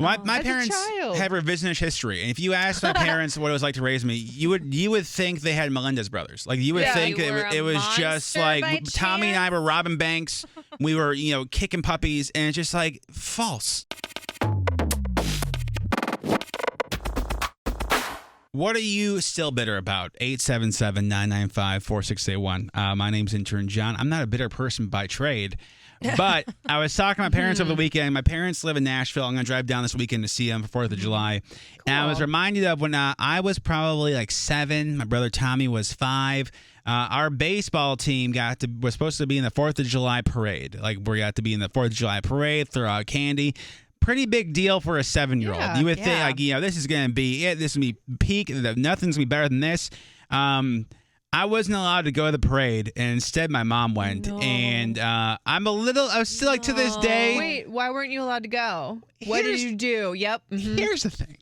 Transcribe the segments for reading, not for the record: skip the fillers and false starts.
My parents have revisionist history, and if you asked my parents what it was like to raise me, you would think they had Melendez brothers. Like you would think it was just like Tommy and I were robbing banks, we were kicking puppies, and it's just like false. What are you still bitter about? 877-995-4681. My name's Intern John. I'm not a bitter person by trade, but I was talking to my parents over the weekend. My parents live in Nashville. I'm going to drive down this weekend to see them for 4th of July. Cool. And I was reminded of when I was probably like 7. My brother Tommy was 5. Our baseball team was supposed to be in the 4th of July parade. Like we got to be in the 4th of July parade, throw out candy. Pretty big deal for a 7-year-old. Yeah, you would think, this is going to be it. This is going to be peak. Nothing's going to be better than this. I wasn't allowed to go to the parade, and instead my mom went. No. And I was still like to this day. Wait, why weren't you allowed to go? What did you do? Yep. Mm-hmm. Here's the thing.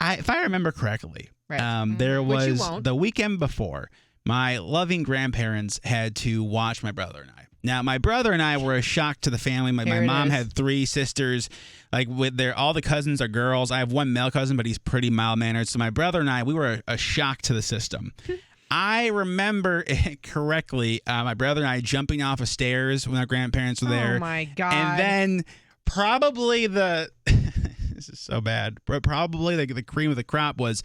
If I remember correctly, right. There was the weekend before, my loving grandparents had to watch my brother and I. Now, my brother and I were a shock to the family. My mom had 3 sisters. Like all the cousins are girls. I have one male cousin, but he's pretty mild-mannered. So my brother and I, we were a shock to the system. I remember it correctly, my brother and I jumping off of stairs when our grandparents were there. Oh, my God. And then probably this is so bad, but probably the cream of the crop was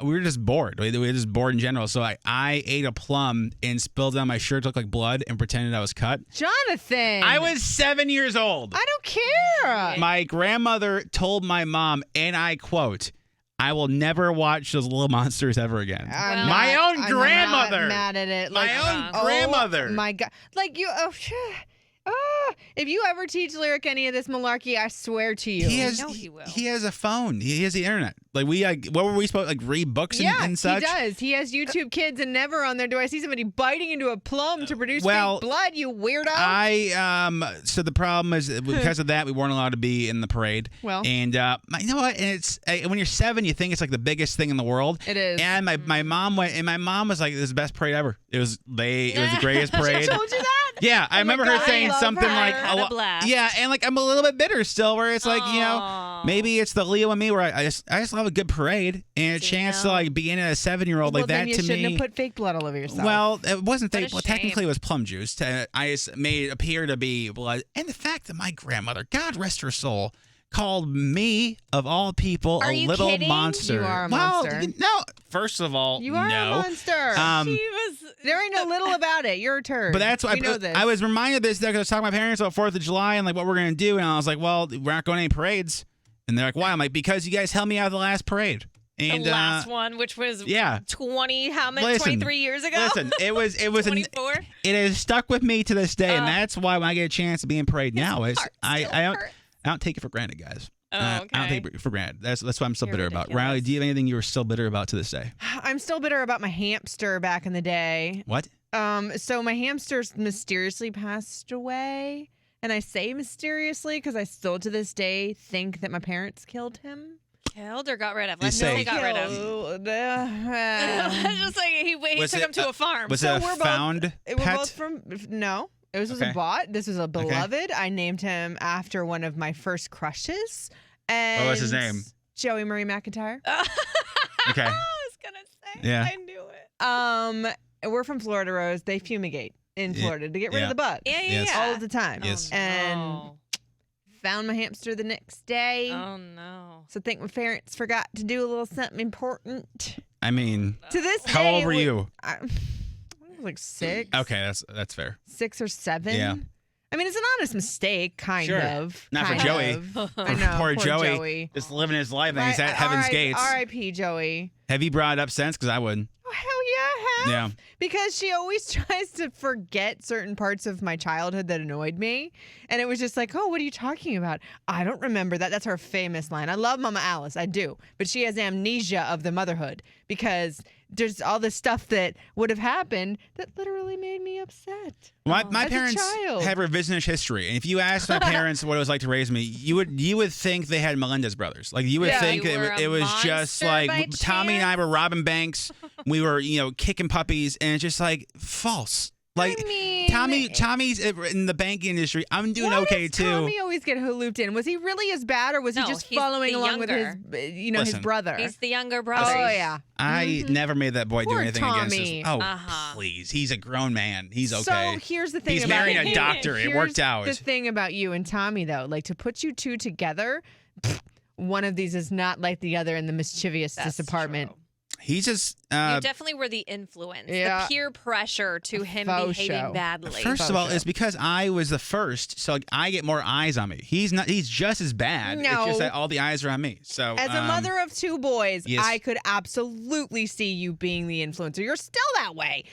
we were just bored. We were just bored in general. So I ate a plum and spilled it on my shirt to look like blood and pretended I was cut. Jonathan! I was 7 years old. I don't care. My grandmother told my mom, and I quote, "I will never watch those little monsters ever again." My own grandmother. I'm not mad at it. My own grandmother. Oh my God. Like you. If you ever teach Lyric any of this malarkey, I swear to you. He will. He has a phone. He has the internet. Like what were we supposed to read books and such? Yeah, he does. He has YouTube Kids, and never on there do I see somebody biting into a plum to produce fake blood. You weirdo. So the problem is because of that we weren't allowed to be in the parade. Well, and you know what? And it's when you're 7, you think it's like the biggest thing in the world. It is. And my mom went, and my mom was like, "This is the best parade ever." It was the greatest parade. She told you that? Yeah, I remember her saying something like, "Yeah," and like I'm a little bit bitter still, where it's like maybe it's the Leo and me, where I just love a good parade and a chance to like be in a 7-year-old like that. Then you shouldn't have put fake blood all over yourself. Well, it wasn't fake. Well, technically, it was plum juice. I just made it appear to be blood, and the fact that my grandmother, God rest her soul, called me, of all people, a little monster. You are a monster. No, first of all, you are a monster. There ain't no little about it. You're a turd. But that's why I was reminded of this because I was talking to my parents about 4th of July and like what we're going to do. And I was like, well, we're not going to any parades. And they're like, why? I'm like, because you guys held me out of the last parade. And, the last one, which was 23 years ago? Listen, it was 24? It has stuck with me to this day. And that's why when I get a chance to be in parade now, I don't take it for granted, guys. Oh, okay. I don't take it for granted. That's what I'm still bitter about. Riley, do you have anything you were still bitter about to this day? I'm still bitter about my hamster back in the day. What? So my hamster's mysteriously passed away. And I say mysteriously because I still to this day think that my parents killed him. Killed or got rid of? Let's say he got rid of. Just like he took him to a farm. Was it a found pet? We're both from... No. This was a bought. This was a beloved. Okay. I named him after one of my first crushes. And what's his name? Joey Murray McIntyre. I Okay. was gonna say. Yeah. I knew it. We're from Florida, Rose. They fumigate in Florida to get rid of the bugs. Yeah. All of the time. Yes. And found my hamster the next day. Oh no. So I think my parents forgot to do a little something important. I mean, to this day. How old were you? I was like 6. Okay, that's fair. 6 or 7. Yeah. I mean, it's an honest mistake, kind of. Not for Joey. I know. Poor Joey. Just living his life and he's at Heaven's Gates. R.I.P. Joey. Have you brought it up since? Because I wouldn't. Oh, hell yeah, I have. Yeah. Because she always tries to forget certain parts of my childhood that annoyed me. And it was just like, oh, what are you talking about? I don't remember that. That's her famous line. I love Mama Alice. I do. But she has amnesia of the motherhood because there's all this stuff that would have happened that literally made me upset. My parents have revisionist history, and if you asked my parents what it was like to raise me, you would think they had Melendez brothers. Like you would think it was just like Tommy and I were robbing banks, we were kicking puppies, and it's just like false. Like, I mean, Tommy's in the banking industry. I'm doing why okay does too. Tommy always get looped in? Was he really as bad, or was he No, just he's following the along with his, his Listen, brother? He's the younger brother. Oh yeah. I never made that boy do Poor anything against Tommy. his. Please. He's a grown man. He's okay. So here's the thing. He's about marrying a you. doctor. It worked out. The thing about you and Tommy, though, like to put you two together, one of these is not like the other in the mischievousness department. True. He's just. You definitely were the influence, the peer pressure to him behaving badly. First of all, it's because I was the first, so like, I get more eyes on me. He's not. He's just as bad. No. It's just that all the eyes are on me. So as a mother of two boys, yes. I could absolutely see you being the influencer. You're still that way.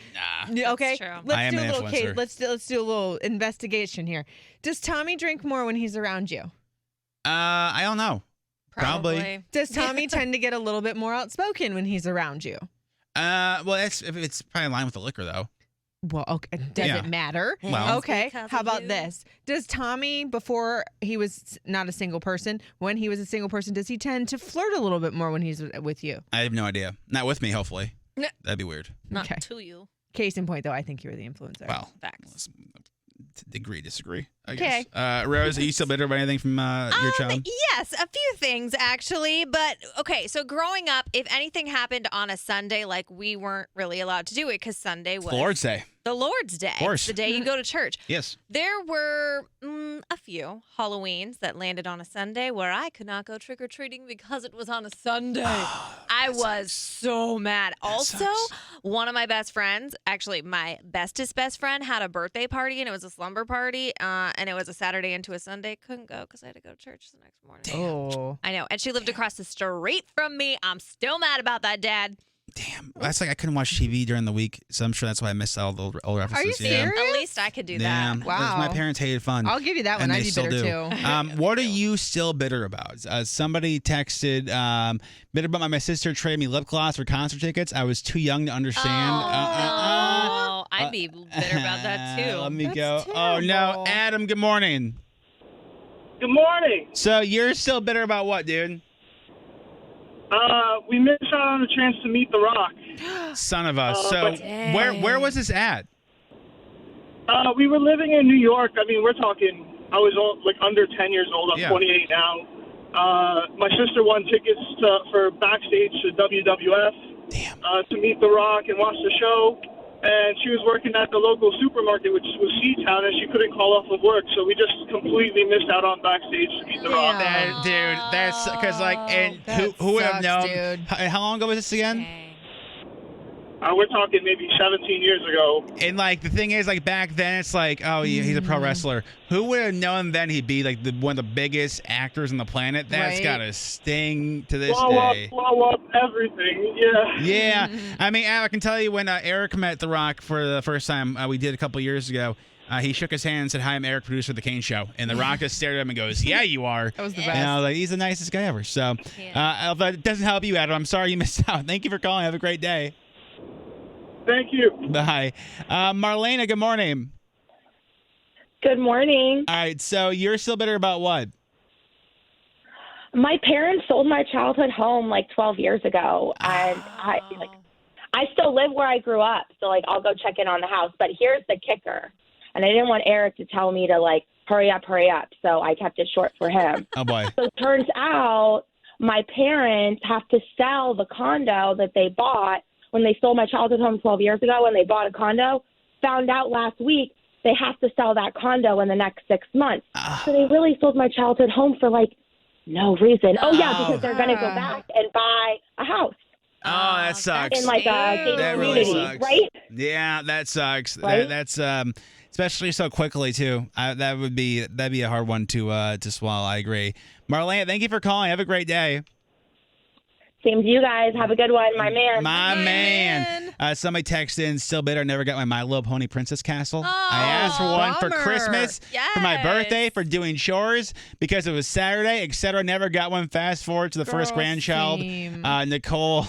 Nah. Okay. True. Let's I am do a an little case. influencer. Let's do a little investigation here. Does Tommy drink more when he's around you? I don't know. Probably. Does Tommy tend to get a little bit more outspoken when he's around you? Well, it's probably in line with the liquor though. Well, okay. Does it matter? Well- Okay. Because How of about you. this? Does Tommy, before he was not a single person, when he was a single person, does he tend to flirt a little bit more when he's with you? I have no idea. Not with me, hopefully. No. That'd be weird. Not Okay. to you. Case in point, though, I think you were the influencer. Well, Facts. disagree. I Okay. guess. Rose, are you still bitter about anything from your child? Yes, a few things actually. But okay, so growing up, if anything happened on a Sunday, like we weren't really allowed to do it because Sunday was Lord's Day. the Lord's Day. Of course. The day you go to church. Yes. There were a few Halloweens that landed on a Sunday where I could not go trick or treating because it was on a Sunday. I was so mad. Also, sucks. one of my best friends, actually my bestest best friend, had a birthday party and it was a slumber party, and it was a Saturday into a Sunday. Couldn't go because I had to go to church the next morning. Oh. I know, and she lived across the street from me. I'm still mad about that, Dad. Damn. That's like I couldn't watch TV during the week, so I'm sure that's why I missed all the old references. Are you serious? At least I could do Yeah. that. Wow. My parents hated fun. I'll give you that one. and I'd they be still bitter do. too. What are you still bitter about? Somebody texted, bitter about my sister traded me lip gloss for concert tickets. I was too young to understand. Oh, I'd be bitter about that too. Let me That's go. Oh, no. terrible. Adam, good morning. Good morning. So you're still bitter about what, dude? We missed out on the chance to meet The Rock. Son of us. So Dang. where was this at? We were living in New York. I mean, we're talking, I was like under 10 years old. I'm Yeah. 28 now. My sister won tickets for backstage to WWF Damn. to meet The Rock and watch the show. And she was working at the local supermarket, which was C-Town, and she couldn't call off of work. So we just completely missed out on backstage to meet The Rock. Yeah. Dude, that's because like, and That who would have sucks, known? dude. How long ago was this again? Dang. We're talking maybe 17 years ago. And like the thing is, like back then, it's like, oh, he's a pro wrestler. Who would have known then he'd be like one of the biggest actors on the planet? That's Right. got to sting to this Blow day. up everything. Yeah. Yeah, I mean, I can tell you when Eric met The Rock for the first time, we did a couple years ago. He shook his hand and said, "Hi, I'm Eric, producer of the Kane Show." And The Rock just stared at him and goes, "Yeah, you are." That was the And I best. was like, he's the nicest guy ever. So, if that doesn't help you, Adam, I'm sorry you missed out. Thank you for calling. Have a great day. Thank you. Bye. Marlena, good morning. Good morning. All right, so you're still bitter about what? My parents sold my childhood home like 12 years ago, and I still live where I grew up, so like I'll go check in on the house. But here's the kicker, and I didn't want Eric to tell me to like hurry up, so I kept it short for him. Oh boy. So it turns out my parents have to sell the condo that they bought when they sold my childhood home 12 years ago. When they bought a condo, found out last week they have to sell that condo in the next 6 months. So they really sold my childhood home for like no reason. Oh yeah, because they're gonna go back and buy a house Oh, that sucks. in like a gated That really community, sucks. right? Yeah, that sucks. Right? That's especially so quickly too. That'd be a hard one to swallow. I agree. Marlene, thank you for calling. Have a great day. Same to you guys. Have a good one, my man. My man. Somebody texted in, still bitter, never got my My Little Pony Princess Castle. Oh, I asked for one for bummer. Christmas, for my Yes. birthday, for doing chores, because it was Saturday, etc. Never got one. Fast forward to the first Girl, grandchild, same. Nicole,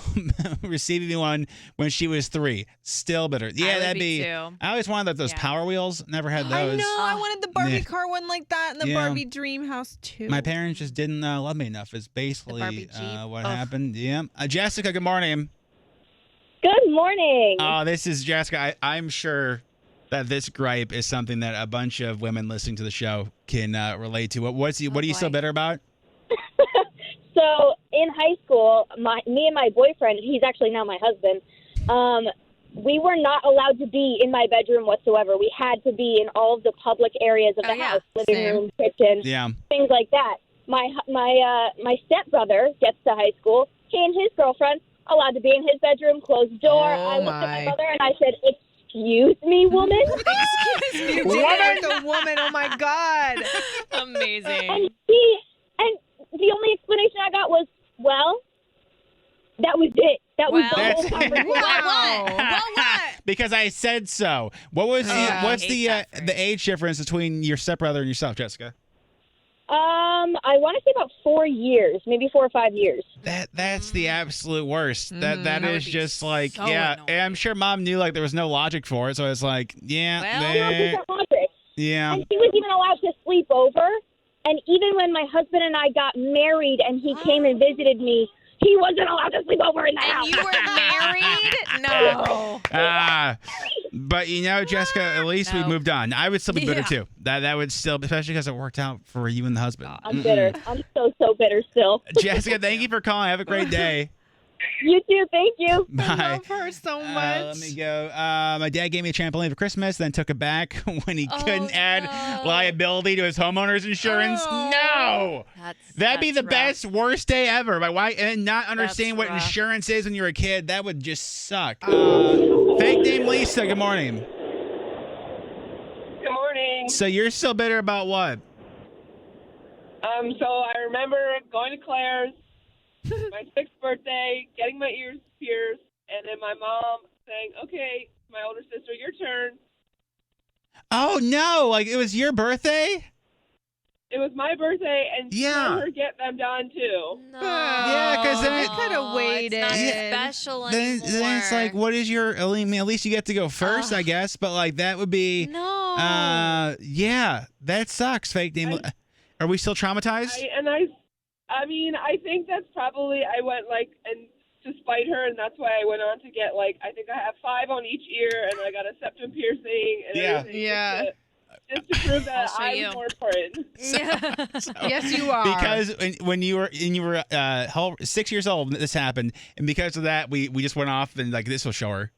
receiving me one when she was 3. Still bitter. Yeah, would that'd be be. too. I always wanted those Yeah. Power Wheels. Never had I those. know. I wanted the Barbie Yeah. car one like that and the Yeah. Barbie dream house too. My parents just didn't love me enough. Is basically Barbie Jeep. what Ugh. happened. Yeah. Jessica, good morning. Good morning. Oh, this is Jessica. I'm sure that this gripe is something that a bunch of women listening to the show can relate to. What are you so bitter about? So in high school, me and my boyfriend, he's actually now my husband, we were not allowed to be in my bedroom whatsoever. We had to be in all of the public areas of the house, living room, kitchen, things like that. My stepbrother gets to high school. He and his girlfriend allowed to be in his bedroom, closed door. I looked at my mother and I said, "Excuse me, woman." Excuse me, woman. The woman. Oh my God. Amazing. And the only explanation I got was, "Well, that was it. That was the whole conversation." What? Because I said so. What's the age difference between your stepbrother and yourself, Jessica? I want to say about 4 years, maybe 4 or 5 years. That's the absolute worst. That is just like, so yeah. annoying. And I'm sure mom knew like there was no logic for it, so it's like, yeah, Yeah. And she was even allowed to sleep over. And even when my husband and I got married and he came and visited me, he wasn't allowed to sleep over in the house. And you were married? No. But Jessica, at least we moved on. I would still be bitter too. That would still, especially because it worked out for you and the husband. I'm bitter. I'm so bitter still. Jessica, thank you for calling. Have a great day. You too. Thank you. Bye. I love her so much. Let me go. My dad gave me a trampoline for Christmas, then took it back when he couldn't add liability to his homeowner's insurance. No. That'd be the best, worst day ever. My wife and not understanding what insurance is when you're a kid. That would just suck. Fake name Lisa. Good morning. Good morning. So you're still bitter about what? So I remember going to Claire's, my 6th birthday, getting my ears pierced, and then my mom saying, "Okay, my older sister, your turn." Oh no! Like it was your birthday? It was my birthday, and she let her get them done too. No. Yeah, because then I could have waited. It's not special anymore. Then it's like, what is your? I mean, at least you get to go first, I guess. But like that would be. No. Yeah, that sucks. Fake name. Are we still traumatized? I mean, I think that's probably I went and to spite her, and that's why I went on to get I think I have 5 on each ear, and I got a septum piercing, and everything. Just to prove that I was more important. Yes, you are. Because when you were 6 years old, this happened, and because of that, we just went off and this will show her.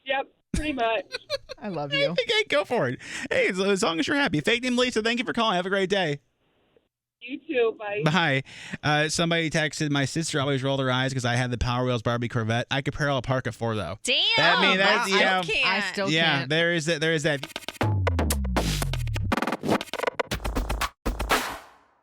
Yep, pretty much. I love you. Okay, go for it. Hey, as long as you're happy. Fake name Lisa, thank you for calling. Have a great day. You too. Bye. Bye. Somebody texted, my sister always rolled her eyes because I had the Power Wheels Barbie Corvette. I could parallel park at 4 though. Damn. I mean, that's, I still can't. Yeah, there is that.